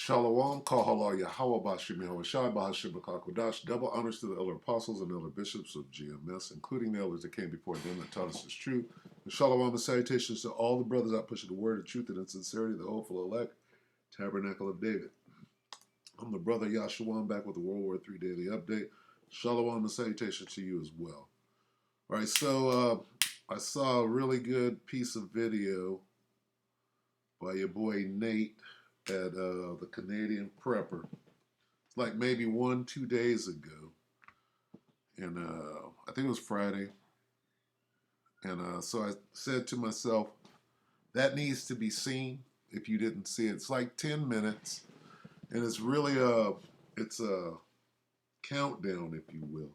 Shalom, Kahala, Yahweh Bashim, Yahweh Shai, Bahashim, Bakakwadash. Double honors to the elder apostles and elder bishops of GMS, including the elders that came before them that taught us is true. And shalom and salutations to all the brothers out pushing the word of truth and in sincerity, the hopeful elect, Tabernacle of David. I'm the brother Yahshua. I'm back with the WW3 Daily Update. Shalom and salutations to you as well. All right, so I saw a really good piece of video by your boy Nate at the Canadian Prepper. It's like maybe 1-2 days ago. And I think it was Friday. And so I said to myself, that needs to be seen if you didn't see it. It's like 10 minutes. And it's really it's a countdown, if you will,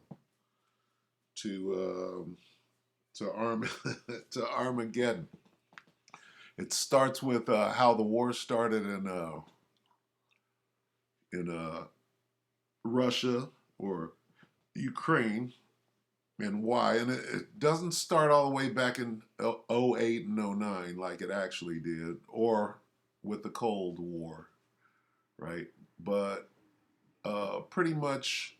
to to Armageddon. It starts with how the war started in Russia or Ukraine and why. And it doesn't start all the way back in 08 and 09 like it actually did, or with the Cold War, right? But pretty much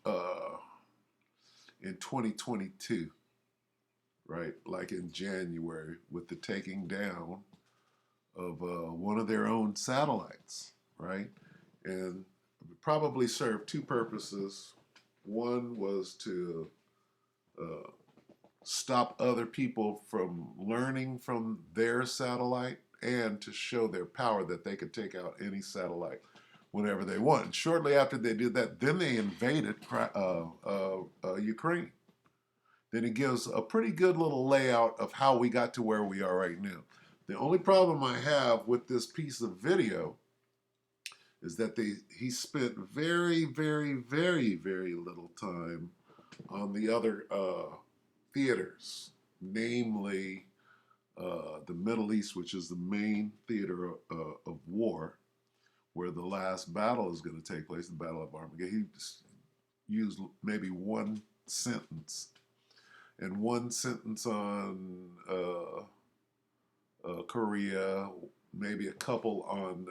in 2022, right? Like in January, with the taking down of one of their own satellites, right? And it probably served two purposes. One was to stop other people from learning from their satellite and to show their power that they could take out any satellite whenever they want. And shortly after they did that, then they invaded Ukraine. Then it gives a pretty good little layout of how we got to where we are right now. The only problem I have with this piece of video is that he spent very, very, very, very little time on the other theaters, namely the Middle East, which is the main theater of war, where the last battle is going to take place, the Battle of Armageddon. He used maybe one sentence, and one sentence on Korea, maybe a couple on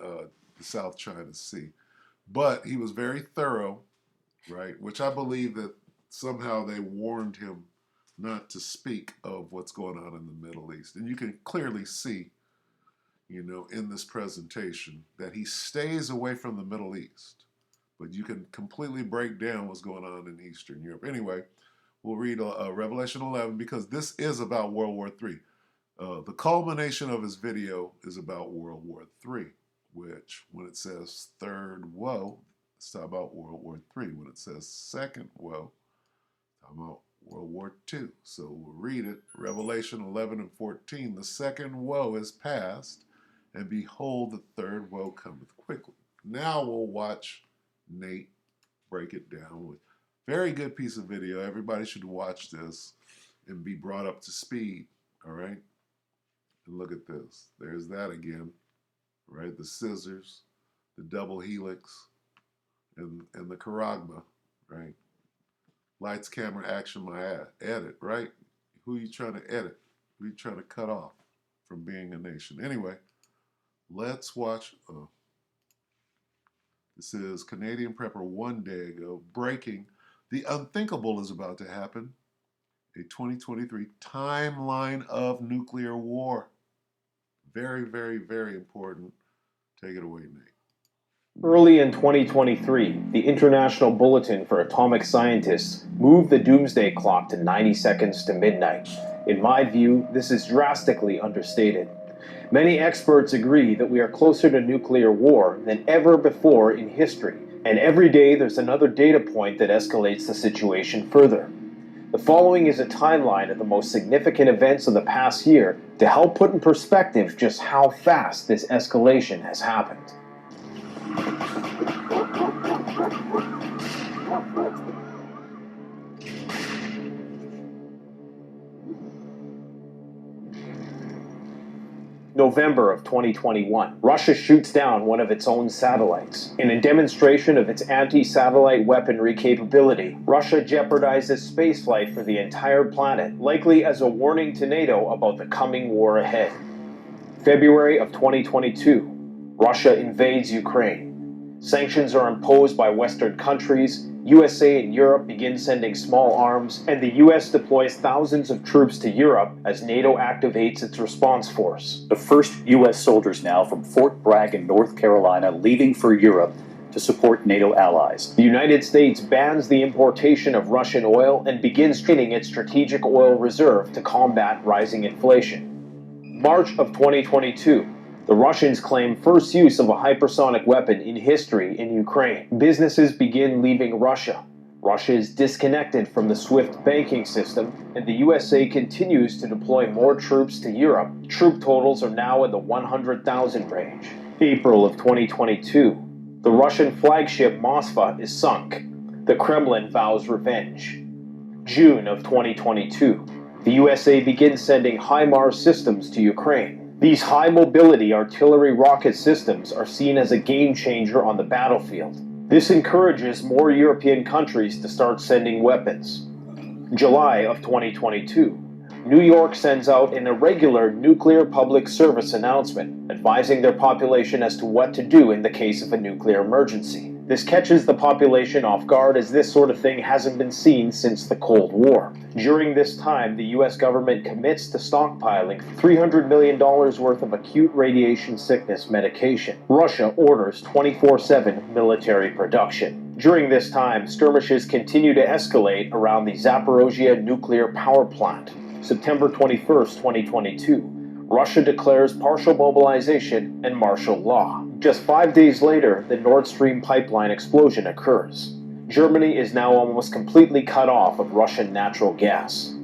the South China Sea. But he was very thorough, right? Which I believe that somehow they warned him not to speak of what's going on in the Middle East. And you can clearly see, you know, in this presentation that he stays away from the Middle East. But you can completely break down what's going on in Eastern Europe. Anyway, we'll read Revelation 11 because this is about World War III. The culmination of his video is about World War III, which when it says third woe, it's talking about World War III. When it says second woe, it's talking about World War II. So we'll read it. Revelation 11 and 14. The second woe is past, and behold, the third woe cometh quickly. Now we'll watch Nate break it down with very good piece of video. Everybody should watch this and be brought up to speed, all right? And look at this. There's that again, right? The scissors, the double helix, and the charagma, right? Lights, camera, action, my edit, right? Who are you trying to edit? Who are you trying to cut off from being a nation? Anyway, let's watch. This is Canadian Prepper 1 day ago. Breaking. The unthinkable is about to happen. A 2023 timeline of nuclear war. Very, very, very important. Take it away, Nate. Early in 2023, the International Bulletin for Atomic Scientists moved the doomsday clock to 90 seconds to midnight. In my view, this is drastically understated. Many experts agree that we are closer to nuclear war than ever before in history, and every day there's another data point that escalates the situation further. The following is a timeline of the most significant events of the past year to help put in perspective just how fast this escalation has happened. November of 2021, Russia shoots down one of its own satellites. In a demonstration of its anti-satellite weaponry capability, Russia jeopardizes spaceflight for the entire planet, likely as a warning to NATO about the coming war ahead. February of 2022, Russia invades Ukraine. Sanctions are imposed by Western countries, USA and Europe begin sending small arms, and the US deploys thousands of troops to Europe as NATO activates its response force. The first US soldiers now from Fort Bragg in North Carolina leaving for Europe to support NATO allies. The United States bans the importation of Russian oil and begins draining its strategic oil reserve to combat rising inflation. March of 2022. The Russians claim first use of a hypersonic weapon in history in Ukraine. Businesses begin leaving Russia. Russia is disconnected from the SWIFT banking system, and the USA continues to deploy more troops to Europe. Troop totals are now in the 100,000 range. April of 2022. The Russian flagship Moskva is sunk. The Kremlin vows revenge. June of 2022. The USA begins sending HIMARS systems to Ukraine. These high-mobility artillery rocket systems are seen as a game-changer on the battlefield. This encourages more European countries to start sending weapons. July of 2022. New York sends out an irregular nuclear public service announcement, advising their population as to what to do in the case of a nuclear emergency. This catches the population off guard, as this sort of thing hasn't been seen since the Cold War. During this time, the US government commits to stockpiling $300 million worth of acute radiation sickness medication. Russia orders 24/7 military production. During this time, skirmishes continue to escalate around the Zaporozhye nuclear power plant. September 21st, 2022. Russia declares partial mobilization and martial law. Just 5 days later, the Nord Stream pipeline explosion occurs. Germany is now almost completely cut off of Russian natural gas.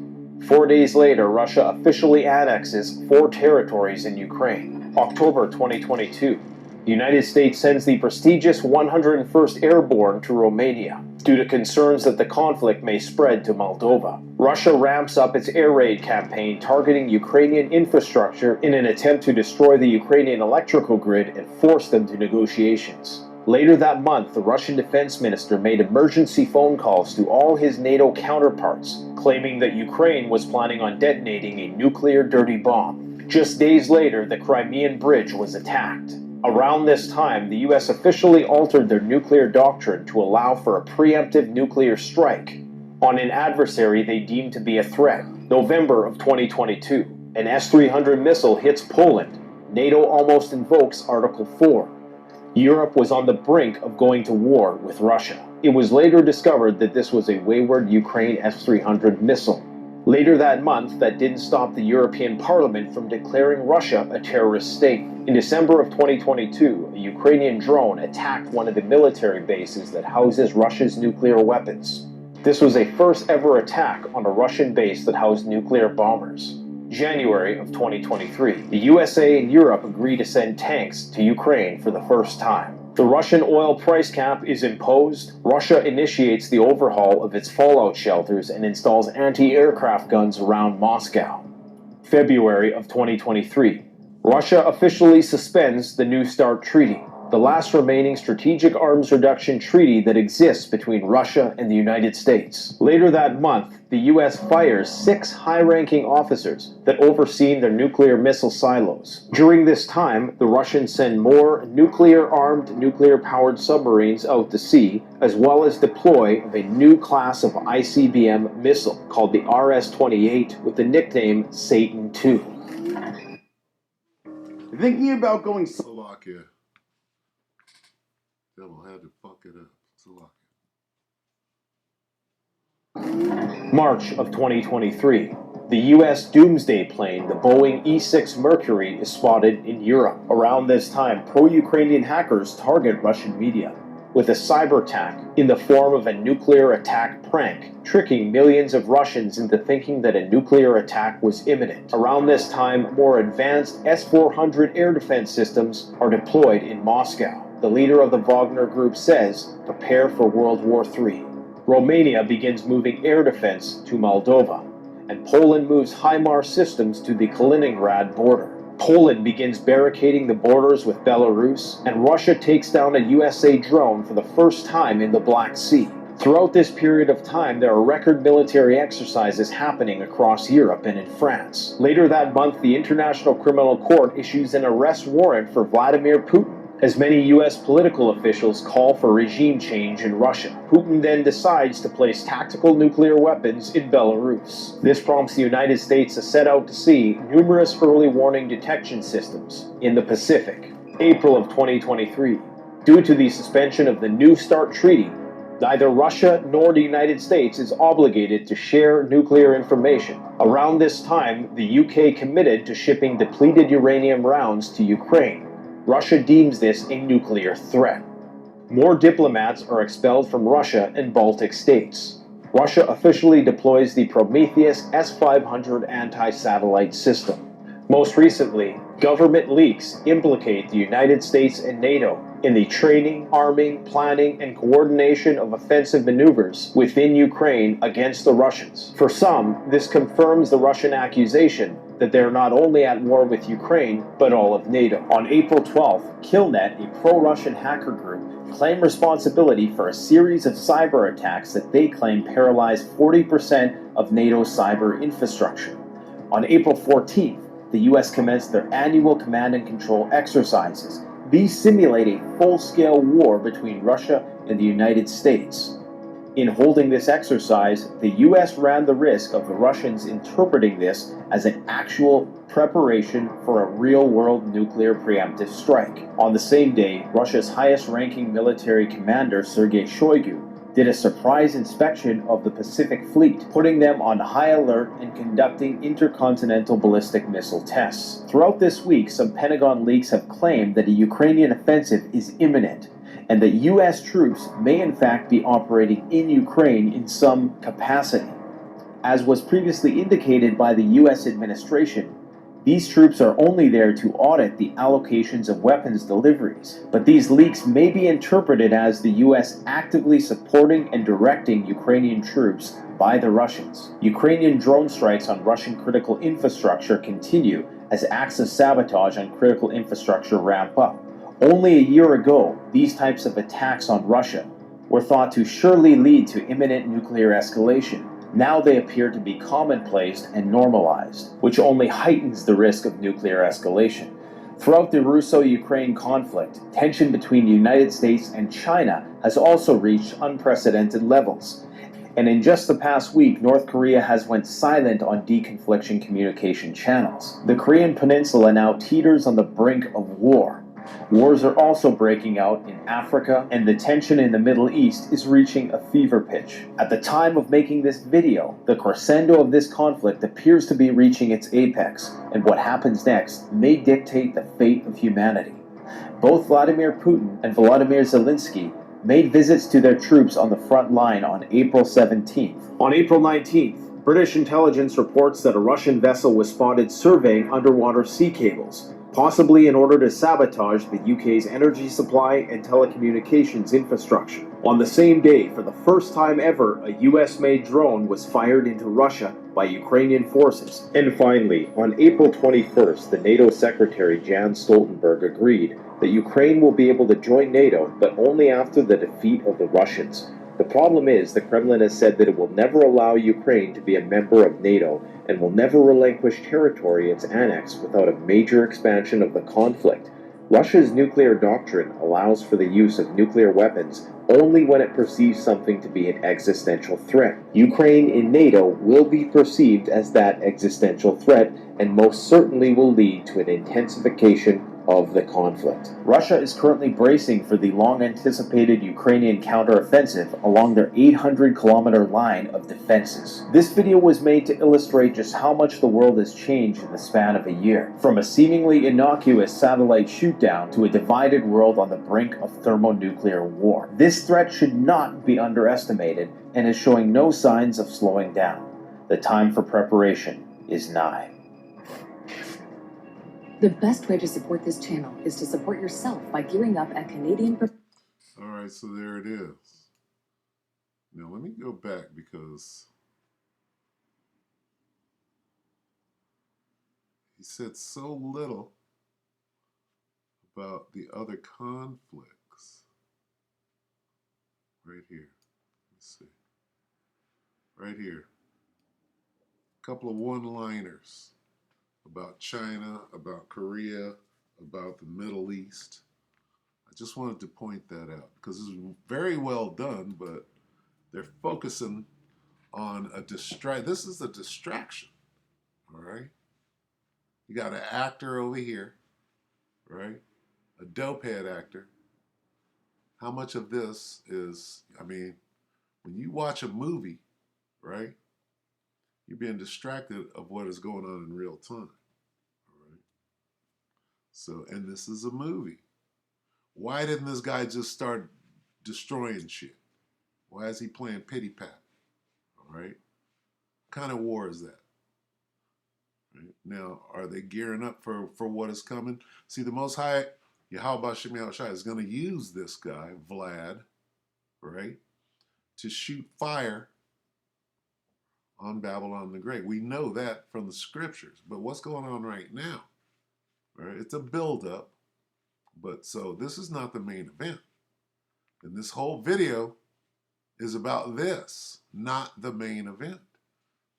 4 days later, Russia officially annexes 4 territories in Ukraine. October 2022. The United States sends the prestigious 101st Airborne to Romania due to concerns that the conflict may spread to Moldova. Russia ramps up its air raid campaign targeting Ukrainian infrastructure in an attempt to destroy the Ukrainian electrical grid and force them to negotiations. Later that month, the Russian defense minister made emergency phone calls to all his NATO counterparts, claiming that Ukraine was planning on detonating a nuclear dirty bomb. Just days later, the Crimean Bridge was attacked. Around this time, the US officially altered their nuclear doctrine to allow for a preemptive nuclear strike on an adversary they deemed to be a threat. November of 2022, an S-300 missile hits Poland. NATO almost invokes Article 4. Europe was on the brink of going to war with Russia. It was later discovered that this was a wayward Ukraine S-300 missile. Later that month, that didn't stop the European Parliament from declaring Russia a terrorist state. In December of 2022, a Ukrainian drone attacked one of the military bases that houses Russia's nuclear weapons. This was a first ever attack on a Russian base that housed nuclear bombers. January of 2023, the USA and Europe agree to send tanks to Ukraine for the first time. The Russian oil price cap is imposed. Russia initiates the overhaul of its fallout shelters and installs anti-aircraft guns around Moscow. February of 2023. Russia officially suspends the New START Treaty, the last remaining strategic arms reduction treaty that exists between Russia and the United States. Later that month, the US fires 6 high-ranking officers that overseen their nuclear missile silos. During this time, the Russians send more nuclear-armed, nuclear-powered submarines out to sea, as well as deploy a new class of ICBM missile called the RS-28 with the nickname Satan II. Thinking about going Slovakia. Devil had to fuck it up. Slovakia. March of 2023. The US doomsday plane, the Boeing E-6 Mercury, is spotted in Europe. Around this time, pro-Ukrainian hackers target Russian media with a cyber attack in the form of a nuclear attack prank, tricking millions of Russians into thinking that a nuclear attack was imminent. Around this time, more advanced S-400 air defense systems are deployed in Moscow. The leader of the Wagner Group says, "Prepare for World War III." Romania begins moving air defense to Moldova, and Poland moves HIMARS systems to the Kaliningrad border. Poland begins barricading the borders with Belarus, and Russia takes down a USA drone for the first time in the Black Sea. Throughout this period of time, there are record military exercises happening across Europe and in France. Later that month, the International Criminal Court issues an arrest warrant for Vladimir Putin As many US political officials call for regime change in Russia, Putin then decides to place tactical nuclear weapons in Belarus. This prompts the United States to set out to sea numerous early warning detection systems in the Pacific. April of 2023. Due to the suspension of the New START Treaty, neither Russia nor the United States is obligated to share nuclear information. Around this time, the UK committed to shipping depleted uranium rounds to Ukraine. Russia deems this a nuclear threat. More diplomats are expelled from Russia and Baltic states. Russia officially deploys the Prometheus S-500 anti-satellite system. Most recently, government leaks implicate the United States and NATO in the training, arming, planning, and coordination of offensive maneuvers within Ukraine against the Russians. For some, this confirms the Russian accusation that they're not only at war with Ukraine, but all of NATO. On April 12th, Killnet, a pro-Russian hacker group, claimed responsibility for a series of cyber attacks that they claim paralyzed 40% of NATO's cyber infrastructure. On April 14th, the US commenced their annual command and control exercises. These simulate a full-scale war between Russia and the United States. In holding this exercise, the US ran the risk of the Russians interpreting this as an actual preparation for a real-world nuclear preemptive strike. On the same day, Russia's highest-ranking military commander, Sergei Shoigu, did a surprise inspection of the Pacific Fleet, putting them on high alert and conducting intercontinental ballistic missile tests. Throughout this week, some Pentagon leaks have claimed that a Ukrainian offensive is imminent, and that U.S. troops may in fact be operating in Ukraine in some capacity. As was previously indicated by the U.S. administration, these troops are only there to audit the allocations of weapons deliveries, but these leaks may be interpreted as the U.S. actively supporting and directing Ukrainian troops by the Russians. Ukrainian drone strikes on Russian critical infrastructure continue as acts of sabotage on critical infrastructure ramp up. Only a year ago, these types of attacks on Russia were thought to surely lead to imminent nuclear escalation. Now they appear to be commonplace and normalized, which only heightens the risk of nuclear escalation. Throughout the Russo-Ukraine conflict, tension between the United States and China has also reached unprecedented levels. And in just the past week, North Korea has went silent on deconfliction communication channels. The Korean peninsula now teeters on the brink of war. Wars are also breaking out in Africa, and the tension in the Middle East is reaching a fever pitch. At the time of making this video, the crescendo of this conflict appears to be reaching its apex, and what happens next may dictate the fate of humanity. Both Vladimir Putin and Volodymyr Zelensky made visits to their troops on the front line on April 17th. On April 19th, British intelligence reports that a Russian vessel was spotted surveying underwater sea cables, possibly in order to sabotage the UK's energy supply and telecommunications infrastructure. On the same day, for the first time ever, a US-made drone was fired into Russia by Ukrainian forces. And finally, on April 21st, the NATO Secretary Jan Stoltenberg agreed that Ukraine will be able to join NATO, but only after the defeat of the Russians. The problem is, the Kremlin has said that it will never allow Ukraine to be a member of NATO and will never relinquish territory it's annexed without a major expansion of the conflict. Russia's nuclear doctrine allows for the use of nuclear weapons only when it perceives something to be an existential threat. Ukraine in NATO will be perceived as that existential threat and most certainly will lead to an intensification of the conflict. Russia is currently bracing for the long-anticipated Ukrainian counteroffensive along their 800-kilometer line of defenses. This video was made to illustrate just how much the world has changed in the span of a year, from a seemingly innocuous satellite shootdown to a divided world on the brink of thermonuclear war. This threat should not be underestimated and is showing no signs of slowing down. The time for preparation is nigh. The best way to support this channel is to support yourself by gearing up at Canadian. All right, so there it is. Now let me go back because he said so little about the other conflicts. Right here. Let's see. Right here. A couple of one-liners about China, about Korea, about the Middle East. just wanted to point that out because it's very well done, but they're focusing on a distract. This is a distraction, all right? You got an actor over here, right? A dopehead actor. How much of this is, I mean, when you watch a movie, right, you're being distracted of what is going on in real time, all right? So, and this is a movie. Why didn't this guy just start destroying shit? Why is he playing pity pat? All right. What kind of war is that? Right? Now, are they gearing up for what is coming? See, the Most High, Yahweh Shem Yahushua, is going to use this guy, Vlad, right, to shoot fire on Babylon the Great. We know that from the scriptures. But what's going on right now? Right? It's a buildup. But so this is not the main event. And this whole video is about this, not the main event.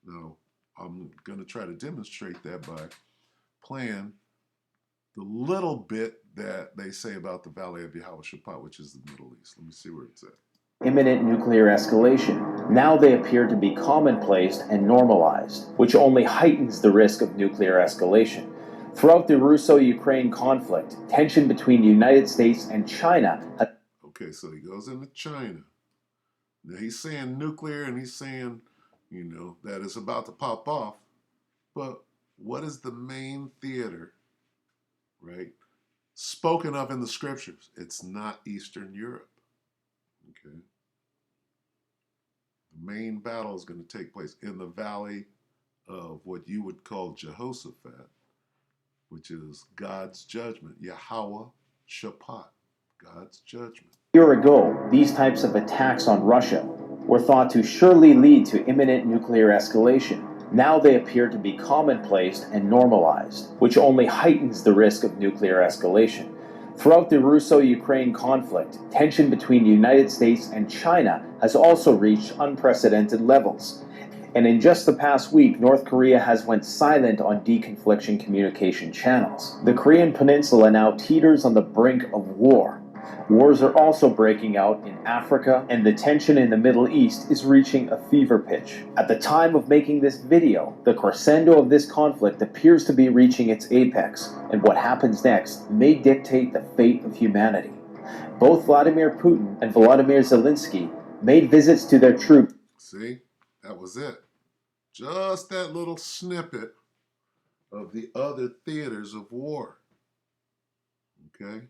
Now, I'm going to try to demonstrate that by playing the little bit that they say about the Valley of Yehoshaphat, which is the Middle East. Let me see where it's at. Imminent nuclear escalation. Now they appear to be commonplace and normalized, which only heightens the risk of nuclear escalation. Throughout the Russo-Ukraine conflict, tension between the United States and China. Okay, so he goes into China. Now he's saying nuclear and he's saying, that it's about to pop off. But what is the main theater, right, spoken of in the scriptures? It's not Eastern Europe. Okay. The main battle is going to take place in the valley of what you would call Jehoshaphat, which is God's judgment. Yahweh Shaphat, God's judgment. A year ago, these types of attacks on Russia were thought to surely lead to imminent nuclear escalation. Now they appear to be commonplace and normalized, which only heightens the risk of nuclear escalation. Throughout the Russo-Ukraine conflict, tension between the United States and China has also reached unprecedented levels. And in just the past week, North Korea has went silent on deconfliction communication channels. The Korean peninsula now teeters on the brink of war. Wars are also breaking out in Africa, and the tension in the Middle East is reaching a fever pitch. At the time of making this video, the crescendo of this conflict appears to be reaching its apex, and what happens next may dictate the fate of humanity. Both Vladimir Putin and Volodymyr Zelensky made visits to their troops. See, that was it. Just that little snippet of the other theaters of war. Okay?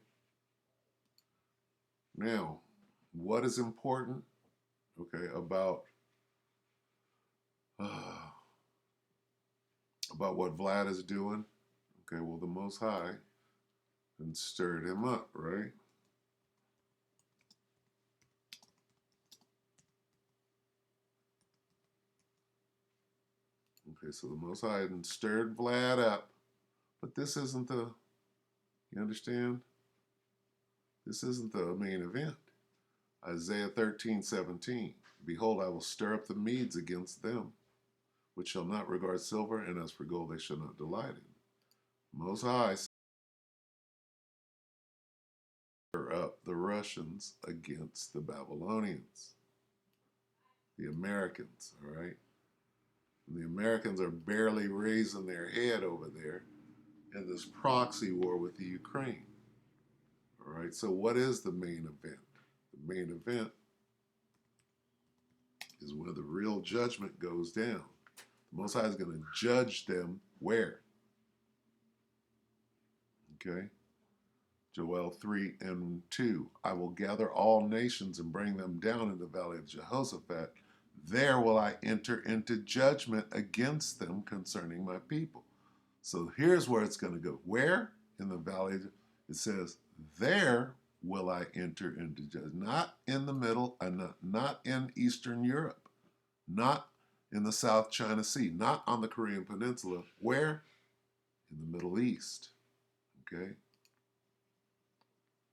Now, what is important, okay, about what Vlad is doing? Okay, well, the Most High and stirred him up, right? Okay, so the Most High and stirred Vlad up, but this isn't you understand? This isn't the main event. Isaiah 13:17. Behold, I will stir up the Medes against them, which shall not regard silver, and as for gold they shall not delight in. Most High stir up the Russians against the Babylonians, the Americans, all right? And the Americans are barely raising their head over there in this proxy war with the Ukraine. All right, so what is the main event? The main event is where the real judgment goes down. The Most High is going to judge them where? Okay? Joel 3:2. I will gather all nations and bring them down in the valley of Jehoshaphat. There will I enter into judgment against them concerning my people. So here's where it's going to go. Where? In the valley. It says, there will I enter into judgment. Not in the middle, and not in Eastern Europe. Not in the South China Sea. Not on the Korean Peninsula. Where? In the Middle East. Okay?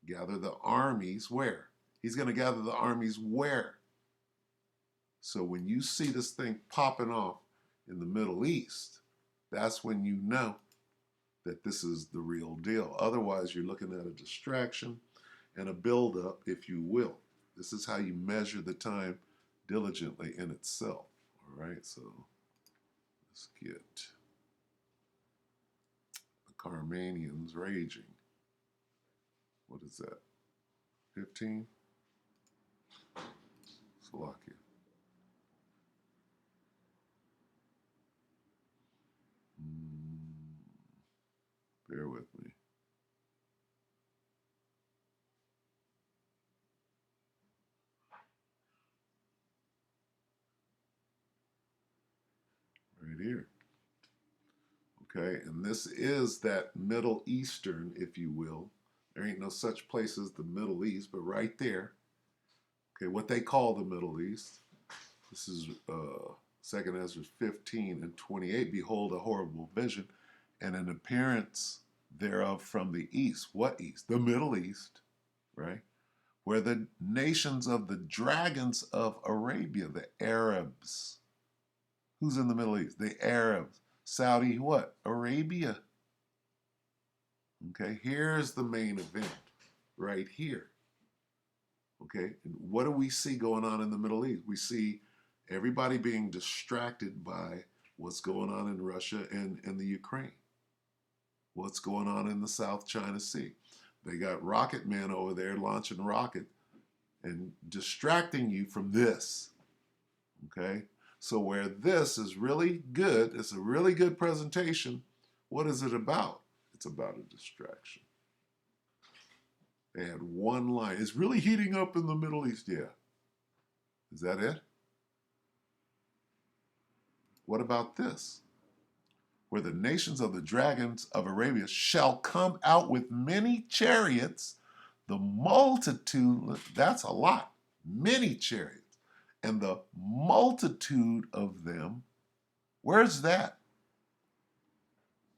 Gather the armies where? He's going to gather the armies where? So when you see this thing popping off in the Middle East, that's when you know that this is the real deal. Otherwise, you're looking at a distraction, and a buildup, if you will. This is how you measure the time diligently in itself. All right, so let's get the Carmanians raging. What is that? 15? Slovakia. Bear with me. Right here. Okay, and this is that Middle Eastern, if you will. There ain't no such place as the Middle East, but right there. Okay, what they call the Middle East. This is 2 Ezra 15 and 28. Behold, a horrible vision, and an appearance thereof from the east. What east? The Middle East, right? Where the nations of the dragons of Arabia, the Arabs. Who's in the Middle East? The Arabs. Saudi, what? Arabia. Okay, here's the main event right here. Okay, and what do we see going on in the Middle East? We see everybody being distracted by what's going on in Russia and in the Ukraine. What's going on in the South China Sea. They got rocket men over there launching rocket and distracting you from this. Okay, so where this is really good, it's a really good presentation. What is it about? It's about a distraction. They had one line. It's really heating up in the Middle East. Yeah. Is that it? What about this? Where the nations of the dragons of Arabia shall come out with many chariots, the multitude, that's a lot, many chariots, and the multitude of them. Where's that?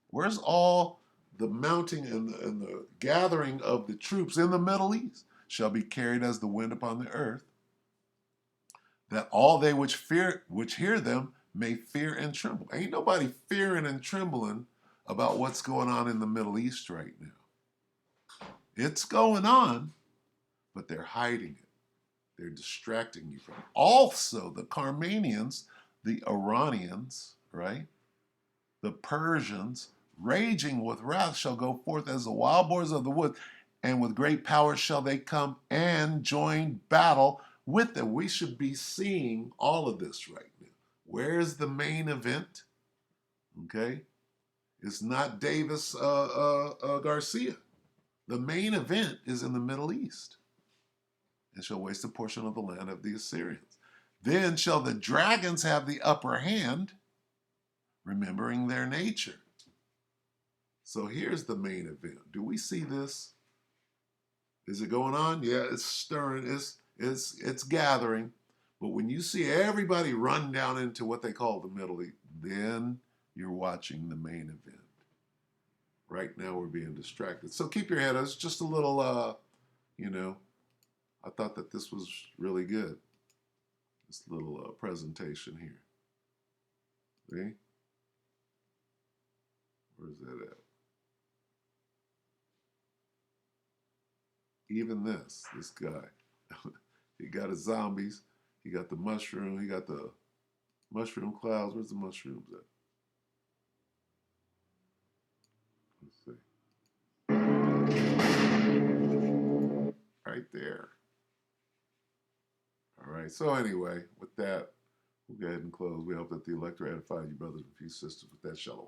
Where's all the mounting and the gathering of the troops in the Middle East? Shall be carried as the wind upon the earth, that all they which hear them may fear and tremble. Ain't nobody fearing and trembling about what's going on in the Middle East right now. It's going on, but they're hiding it. They're distracting you from it. Also, the Carmanians, the Iranians, right? The Persians, raging with wrath, shall go forth as the wild boars of the wood, and with great power shall they come and join battle with them. We should be seeing all of this right now. Where's the main event? Okay, it's not Davis Garcia. The main event is in the Middle East, and shall waste a portion of the land of the Assyrians. Then shall the dragons have the upper hand, remembering their nature. So here's the main event. Do we see this? Is it going on? Yeah, it's stirring. It's gathering. But when you see everybody run down into what they call the Middle East, then you're watching the main event. Right now we're being distracted. So keep your head up. It's just a little, I thought that this was really good. This little presentation here. See? Where's that at? Even this guy. He got his zombies. He got the mushroom. He got the mushroom clouds. Where's the mushrooms at? Let's see. Right there. All right. So anyway, with that, we'll go ahead and close. We hope that the lecture edified you, brothers and few sisters, with that shalom.